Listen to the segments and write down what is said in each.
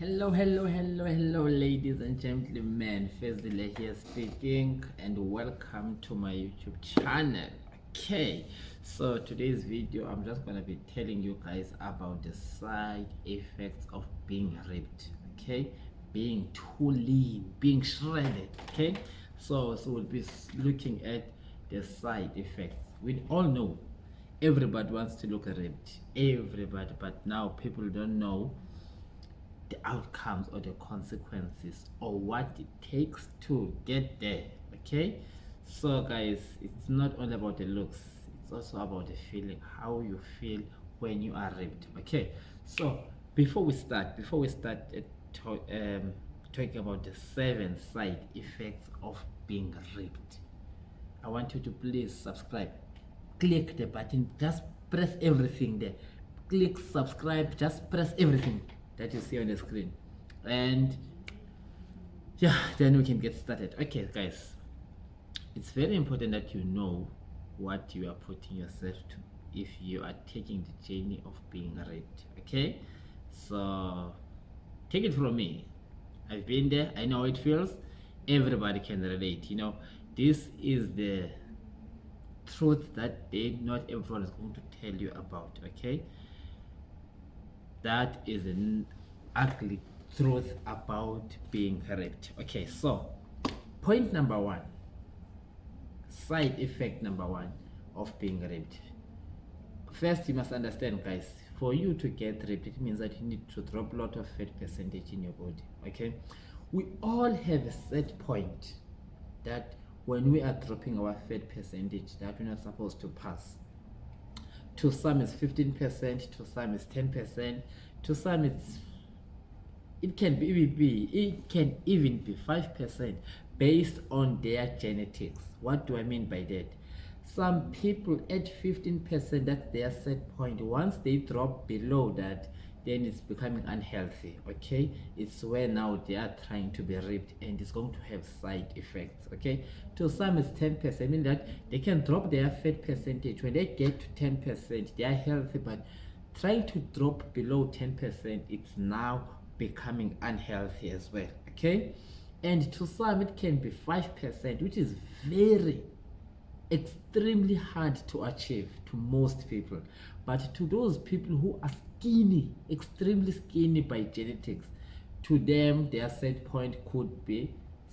Hello, ladies and gentlemen. Fezile here speaking, and welcome to my YouTube channel. Okay, so today's video, I'm just gonna be telling you guys about the side effects of being ripped. Okay, being too lean, being shredded. Okay, so we'll be looking at the side effects. We all know everybody wants to look ripped, everybody, but now people don't know the outcomes or the consequences or what it takes to get there. Okay, so guys, it's not only about the looks, it's also about the feeling, how you feel when you are ripped. Okay, so before we start talking about the 7 side effects of being ripped, I want you to please subscribe. Click the button, just press everything there. Click subscribe, just press everything that you see on the screen. And yeah, then we can get started. Okay, guys, it's very important that you know what you are putting yourself to if you are taking the journey of being raped. Okay, so take it from me, I've been there, I know how it feels. Everybody can relate. This is the truth that not everyone is going to tell you about. Okay, that is an ugly truth about being raped. Okay, so point number 1, side effect number 1 of being raped. First, you must understand, guys, for you to get raped, it means that you need to drop a lot of fat percentage in your body. Okay, we all have a set point that when we are dropping our fat percentage that we're not supposed to pass. To some it's 15%, to some it's 10%, to some it can even be 5% based on their genetics. What do I mean by that? Some people at 15%, that's their set point. Once they drop below that, then it's becoming unhealthy. Okay, it's where now they are trying to be ripped, and it's going to have side effects. Okay, to some it's 10%, meaning that they can drop their fat percentage. When they get to 10%, they are healthy, but trying to drop below 10%, it's now becoming unhealthy as well. Okay, and to some it can be 5%, which is very extremely hard to achieve to most people. But to those people who are skinny, extremely skinny by genetics, to them their set point could be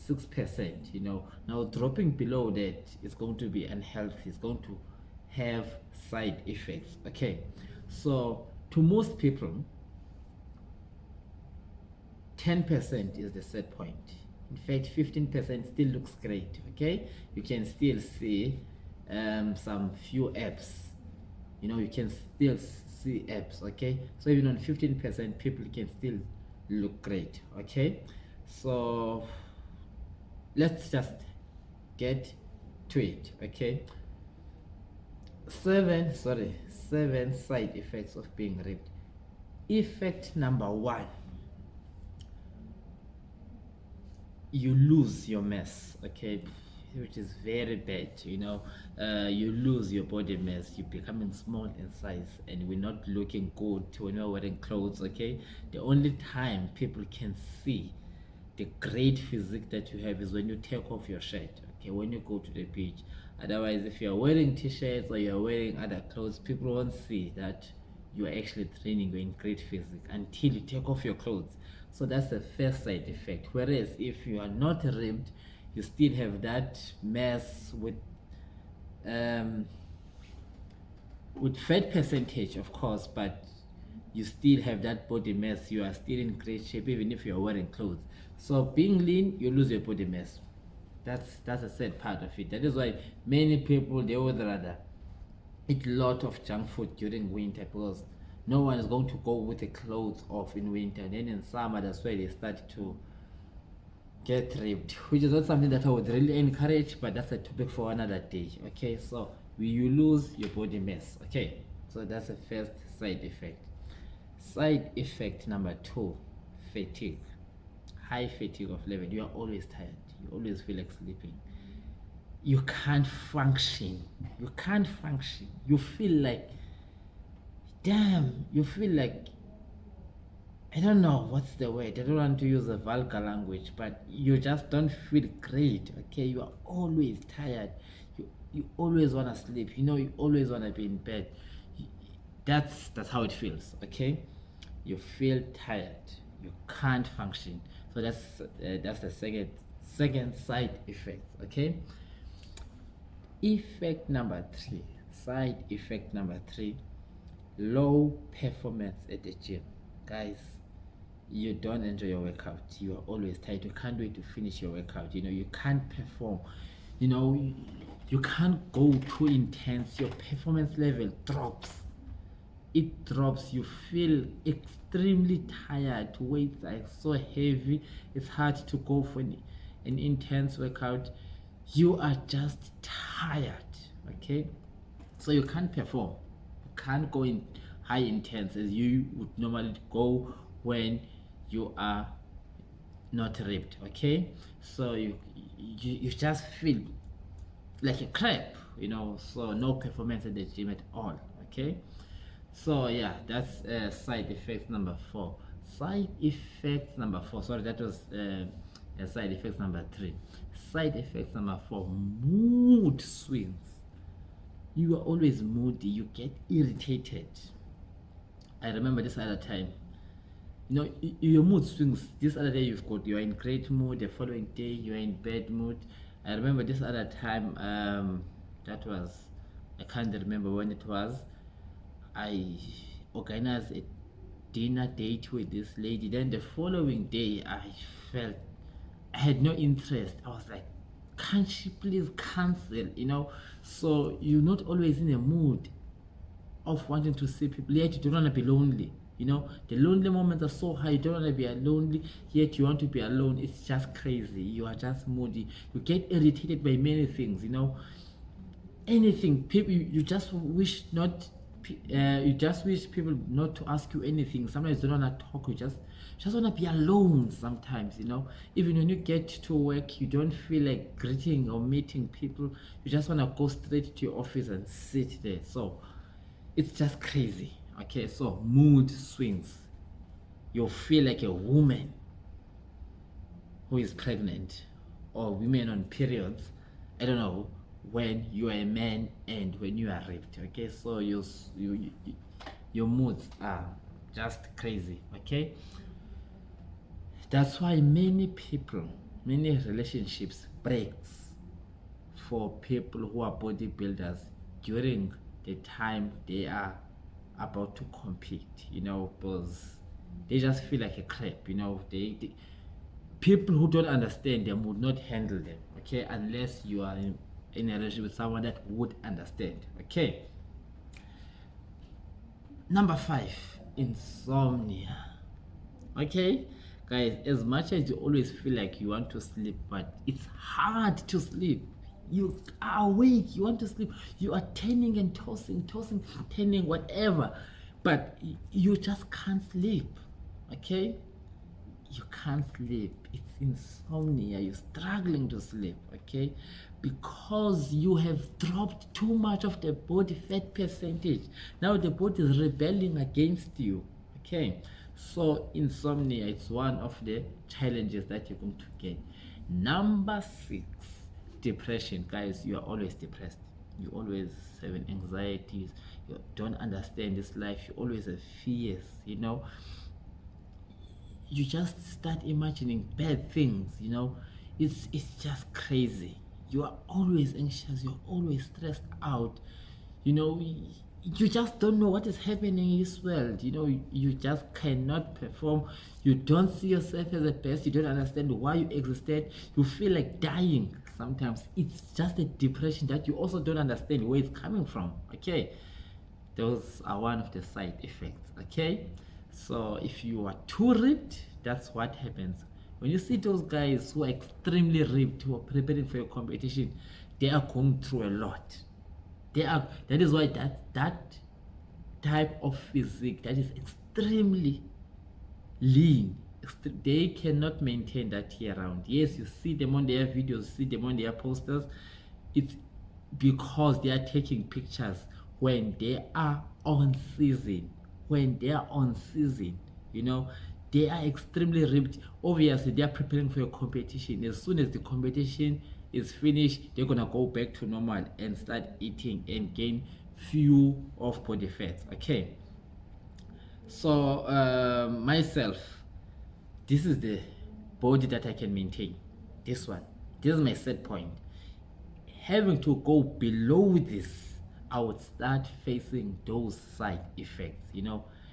6%. Now dropping below that is going to be unhealthy, it's going to have side effects. Okay, so to most people 10% is the set point. In fact, 15% still looks great. Okay, you can still see some few apps. You can still see apps. Okay, so even on 15%, people can still look great. Okay, so let's just get to it. Okay, seven side effects of being raped. Effect number 1, you lose your mass. Okay, which is very bad. You lose your body mass, you're becoming small in size, and we're not looking good when we're wearing clothes. Okay, the only time people can see the great physique that you have is when you take off your shirt. Okay, when you go to the beach. Otherwise, if you're wearing t-shirts or you're wearing other clothes, people won't see that you are actually training, you're in great physique until you take off your clothes. So that's the first side effect. Whereas if you are not ripped, you still have that mass with fat percentage, of course, but you still have that body mass. You are still in great shape even if you are wearing clothes. So being lean, you lose your body mass. That's a sad part of it. That is why many people, they would rather eat a lot of junk food during winter, because no one is going to go with the clothes off in winter. And then in summer, that's where they start to get ripped, which is not something that I would really encourage, but that's a topic for another day. Okay, so you lose your body mass. Okay, so that's the first side effect. Side effect number 2, fatigue. High fatigue of level. You are always tired, you always feel like sleeping, you can't function. You feel like, damn, you feel like I don't know what's the word. I don't want to use a vulgar language, but you just don't feel great. Okay, you are always tired. You always want to sleep. You always want to be in bed. That's how it feels. Okay, you feel tired. You can't function. So that's the second side effect. Okay, effect number 3. Side effect number 3: low performance at the gym. Guys, you don't enjoy your workout. You are always tired. You can't wait to finish your workout. You can't perform. You can't go too intense. Your performance level drops. It drops. You feel extremely tired. Weights are so heavy. It's hard to go for an intense workout. You are just tired. Okay, so you can't perform. You can't go in high intense as you would normally go when you are not ripped. Okay, so you just feel like a crap, so no performance at the gym at all. Okay, so yeah, that's side effects number 4. Side effects number 4, sorry, that was side effects number 3. Side effects number 4: mood swings. You are always moody. You get irritated. I remember this other time, your mood swings. This other day you're in great mood, the following day you're in bad mood. I remember this other time, that was, I can't remember when it was. I organized a dinner date with this lady. Then the following day I had no interest. I was like, can't she please cancel? So you're not always in a mood of wanting to see people, yet you don't want to be lonely. The lonely moments are so high. You don't want to be lonely, yet you want to be alone. It's just crazy. You are just moody. You get irritated by many things. Anything. People, you just wish not. You just wish people not to ask you anything. Sometimes you don't want to talk. You just want to be alone. Sometimes, even when you get to work, you don't feel like greeting or meeting people. You just want to go straight to your office and sit there. So it's just crazy. Okay, so mood swings. You feel like a woman who is pregnant, or women on periods. I don't know, when you are a man and when you are raped. Okay, so your moods are just crazy. Okay, that's why many relationships breaks for people who are bodybuilders during the time they are about to compete, because they just feel like a crap. They people who don't understand them would not handle them. Okay, unless you are in a relationship with someone that would understand. Okay, number 5: insomnia. Okay, guys, as much as you always feel like you want to sleep, but it's hard to sleep. You are awake, you want to sleep, you are turning and tossing, turning, whatever, but you just can't sleep. Okay, you can't sleep. It's insomnia. You're struggling to sleep. Okay, because you have dropped too much of the body fat percentage. Now the body is rebelling against you. Okay, so insomnia, it's one of the challenges that you're going to get. Number 6: depression. Guys, you are always depressed. You always having anxieties. You don't understand this life. You always have fears. You just start imagining bad things. It's just crazy. You are always anxious. You're always stressed out. You just don't know what is happening in this world. You just cannot perform. You don't see yourself as the best. You don't understand why you existed. You feel like dying. Sometimes it's just a depression that you also don't understand where it's coming from. Okay, those are one of the side effects. Okay, so if you are too ripped, that's what happens. When you see those guys who are extremely ripped, who are preparing for your competition, they are going through a lot. That is why that type of physique that is extremely lean, they cannot maintain that year round. Yes, you see them on their videos, see them on their posters. It's because they are taking pictures when they are on season. When they are on season, they are extremely ripped. Obviously they are preparing for a competition. As soon as the competition is finished, they're gonna go back to normal and start eating and gain few of body fats. Okay, so myself, this is the body that I can maintain. This is my set point. Having to go below this, I would start facing those side effects.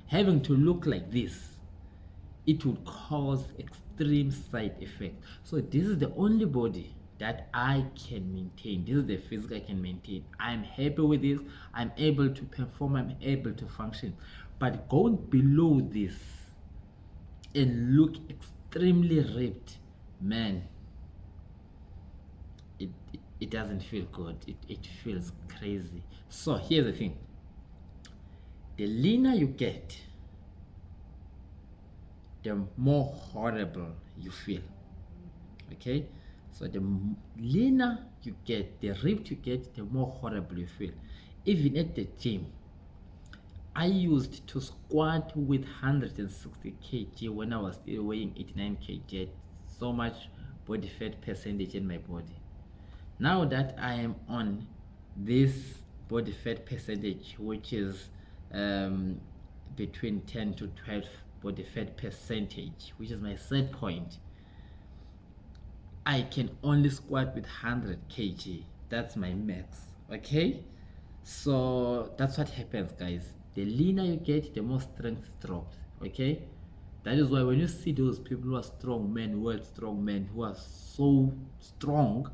Having to look like this, it would cause extreme side effects. So this is the only body that I can maintain. This is the physique I can maintain. I'm happy with this. I'm able to perform. I'm able to function. But going below this and look extremely ripped, man, it doesn't feel good. It feels crazy. So here's the thing. The leaner you get, the more horrible you feel. Okay, so the leaner you get, the ripped you get, the more horrible you feel. Even at the gym, I used to squat with 160 kg when I was still weighing 89 kg. So much body fat percentage in my body. Now that I am on this body fat percentage, which is between 10 to 12 body fat percentage, which is my set point, I can only squat with 100 kg. That's my max. Okay, so that's what happens, guys. The leaner you get, the more strength drops. Okay, that is why when you see those people who are strong men, world strong men, who are so strong,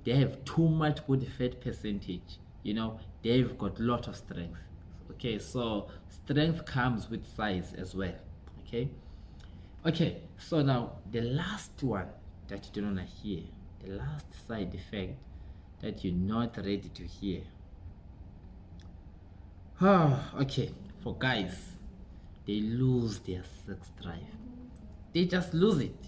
they have too much body fat percentage. They've got a lot of strength. Okay, so strength comes with size as well. Okay, so now the last one that you don't want to hear, the last side effect that you're not ready to hear. Okay, for guys, they lose their sex drive. They just lose it.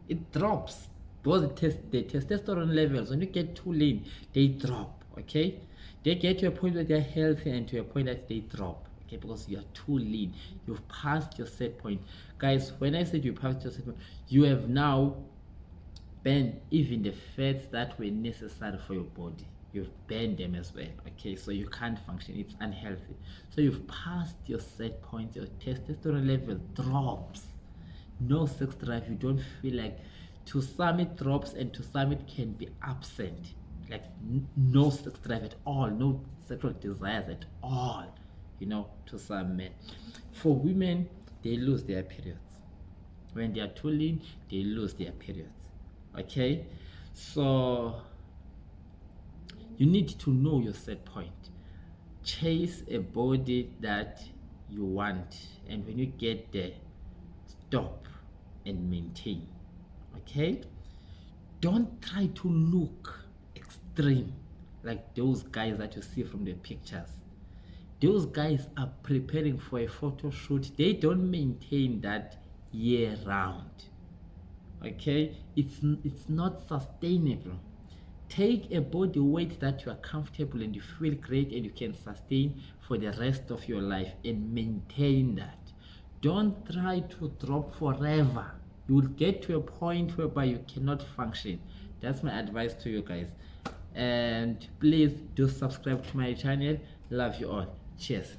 It drops. Because the testosterone levels, when you get too lean, they drop. Okay, they get to a point where they're healthy and to a point that they drop. Okay, because you are too lean. You've passed your set point. Guys, when I said you passed your set point, you have now burned even the fats that were necessary for your body. You've burned them as well. Okay, so you can't function. It's unhealthy. So you've passed your set point. Your testosterone level drops. No sex drive. You don't feel like, to some it drops and to some it can be absent. Like no sex drive at all, no sexual desires at all, to some men. For women, they lose their periods. When they are too lean, they lose their periods. Okay, so you need to know your set point. Chase a body that you want, and when you get there, stop and maintain. Okay, don't try to look extreme like those guys that you see from the pictures. Those guys are preparing for a photo shoot. They don't maintain that year round. Okay, it's not sustainable. Take a body weight that you are comfortable and you feel great and you can sustain for the rest of your life, and maintain that. Don't try to drop forever. You will get to a point whereby you cannot function. That's my advice to you guys. And please do subscribe to my channel. Love you all. Cheers.